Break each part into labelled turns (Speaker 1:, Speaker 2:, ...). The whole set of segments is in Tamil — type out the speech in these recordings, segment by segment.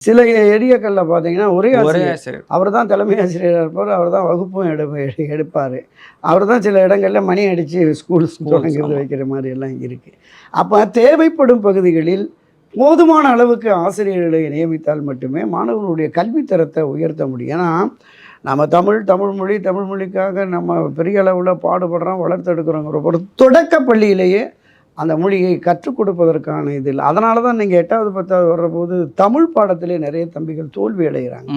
Speaker 1: சில ஏரியாக்களில் பார்த்தீங்கன்னா ஒரே
Speaker 2: ஒரே
Speaker 1: ஆசிரியர்,
Speaker 2: ஆசிரியர்.
Speaker 1: அவர் தான் தலைமை ஆசிரியராக இருப்பார், அவர் தான் வகுப்பும் எடுப்பார். அவர் தான் சில இடங்களில் மணி அடித்து ஸ்கூல்ஸ் தொடங்கிறது வைக்கிற மாதிரி எல்லாம் இருக்குது. அப்போ தேவைப்படும் பகுதிகளில் போதுமான அளவுக்கு ஆசிரியர்களை நியமித்தால் மட்டுமே மாணவர்களுடைய கல்வித்தரத்தை உயர்த்த முடியும். ஏன்னா நம்ம தமிழ் மொழிக்காக நம்ம பெரிய அளவில் பாடுபடுறோம், வளர்த்தெடுக்கிறோங்கிற ஒரு தொடக்க பள்ளியிலேயே அந்த மொழியை கற்றுக் கொடுப்பதற்கான இது இல்லை. அதனால தான் நீங்கள் 8வது 10வது வர்றபோது தமிழ் பாடத்திலே நிறைய தம்பிகள் தோல்வி அடைகிறாங்க.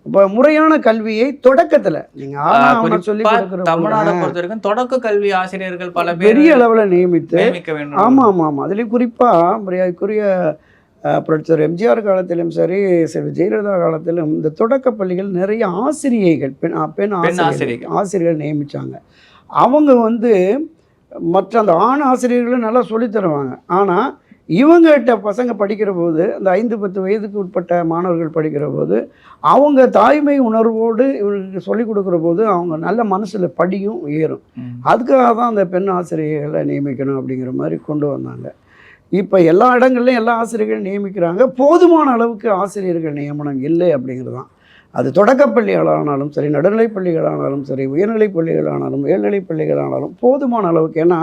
Speaker 1: இப்போ முறையான கல்வியை தொடக்கத்தில் நீங்கள் சொல்லி கொடுக்குற
Speaker 2: தமிழ்நாடை பொறுத்த வரைக்கும் தொடக்க கல்வி ஆசிரியர்கள் பல பேர்
Speaker 1: பெரிய அளவில் நியமித்து
Speaker 2: வேண்டும்.
Speaker 1: ஆமாம். அதுலேயும் குறிப்பாக மரியாதைக்குரிய புரட்சியர் எம்ஜிஆர் காலத்திலும் சரி, ஜெயலலிதா காலத்திலும் இந்த தொடக்க பள்ளிகள் நிறைய ஆசிரியைகள் பெண் ஆசிரியர்கள் நியமித்தாங்க. அவங்க மற்ற அந்த ஆண் ஆசிரியர்களும் நல்லா சொல்லித் தருவாங்க. ஆனால் இவங்ககிட்ட பசங்க படிக்கிற போது, அந்த 5-10 வயதுக்கு உட்பட்ட மாணவர்கள் படிக்கிற போது, அவங்க தாய்மை உணர்வோடு இவங்களுக்கு சொல்லிக் கொடுக்குற போது அவங்க நல்ல மனசில் படியும் ஏறும். அதுக்காக தான் அந்த பெண் ஆசிரியர்களை நியமிக்கணும் அப்படிங்கிற மாதிரி கொண்டு வந்தாங்க. இப்போ எல்லா இடங்கள்லையும் எல்லா ஆசிரியர்களும் நியமிக்கிறாங்க. போதுமான அளவுக்கு ஆசிரியர்கள் நியமனம் இல்லை அப்படிங்கிறது தான். அது தொடக்கப் பள்ளிகளானாலும் சரி, நடுநிலைப் பள்ளிகளானாலும் சரி, உயர்நிலைப் பள்ளிகளானாலும் மேல்நிலைப் பள்ளிகளானாலும் போதுமான அளவுக்கு. ஏன்னா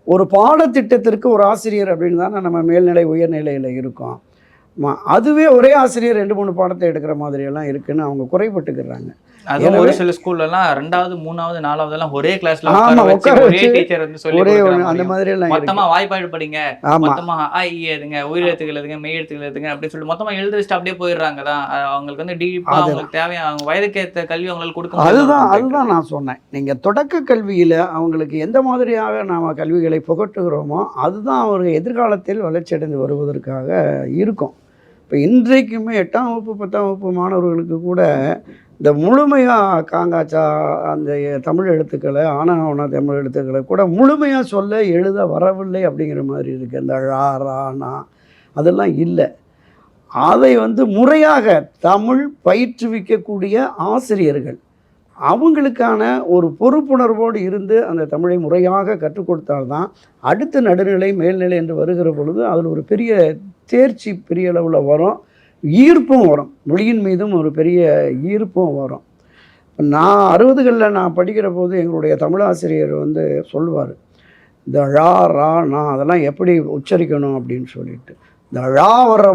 Speaker 1: ஒரு பாடத்திட்டத்திற்கு ஒரு ஆசிரியர் அப்படின்னு தானே நம்ம மேல்நிலை உயர்நிலையில் இருக்கோம். அதுவே ஒரே ஆசிரியர் 2-3 பாடத்தை எடுக்கிற மாதிரியெல்லாம் இருக்குதுன்னு அவங்க குறைபட்டுக்கிறாங்க.
Speaker 2: அதுவும் ஒரு சில ஸ்கூல்லலாம் 2வது 3வது 4வதுலாம் ஒரே கிளாஸ்ல ஒரே டீச்சர் சொல்லி
Speaker 1: அந்த மாதிரி எல்லாம்
Speaker 2: மொத்தமா வாய்ப்பாடு படிங்க, மொத்தமா எழுதுங்க, உயிரெழுத்துக்கள் எழுதுங்க, மெய் எழுத்துக்கள் எழுதுங்க அப்படின்னு சொல்லி மொத்தமா எழுதி வச்சுட்டு அப்படியே போயிடுறாங்க. தான் அவங்களுக்கு டீப்பா அவங்களுக்கு தேவையான அவங்க வயதுக்கு ஏற்ற கல்வி அவங்களுக்கு கொடுக்க.
Speaker 1: அதுதான் நான் சொன்னேன். நீங்க தொடக்க கல்வியில அவங்களுக்கு எந்த மாதிரியாக நாம கல்விகளை புகட்டுகிறோமோ அதுதான் அவர்கள் எதிர்காலத்தில் வளர்ச்சி அடைந்து வருவதற்காக இருக்கும். இப்போ இன்றைக்குமே 8ஆம் வகுப்பு 10ஆம் வகுப்பு மாணவர்களுக்கு கூட இந்த முழுமையாக காங்காச்சா அந்த தமிழ் எழுத்துக்களை ஆனா தமிழ் எழுத்துக்களை கூட முழுமையாக சொல்ல எழுத வரவில்லை அப்படிங்கிற மாதிரி இருக்குது. இந்த ழா அதெல்லாம் இல்லை. அதை முறையாக தமிழ் பயிற்றுவிக்கக்கூடிய ஆசிரியர்கள் அவங்களுக்கான ஒரு பொறுப்புணர்வோடு இருந்து அந்த தமிழை முறையாக கற்றுக் கொடுத்தால்தான் அடுத்த நடுநிலை மேல்நிலை என்று வருகிற பொழுது அதில் ஒரு பெரிய தேர்ச்சி பெரிய அளவில் வரும், ஈர்ப்பும் வரும், மொழியின் மீதும் ஒரு பெரிய ஈர்ப்பும் வரும். நான் 60களில் நான் படிக்கிற போது எங்களுடைய தமிழாசிரியர் சொல்லுவார், இந்த ழா ரா நா அதெல்லாம் எப்படி உச்சரிக்கணும் அப்படின்னு சொல்லிட்டு. இந்த ழா வர்ற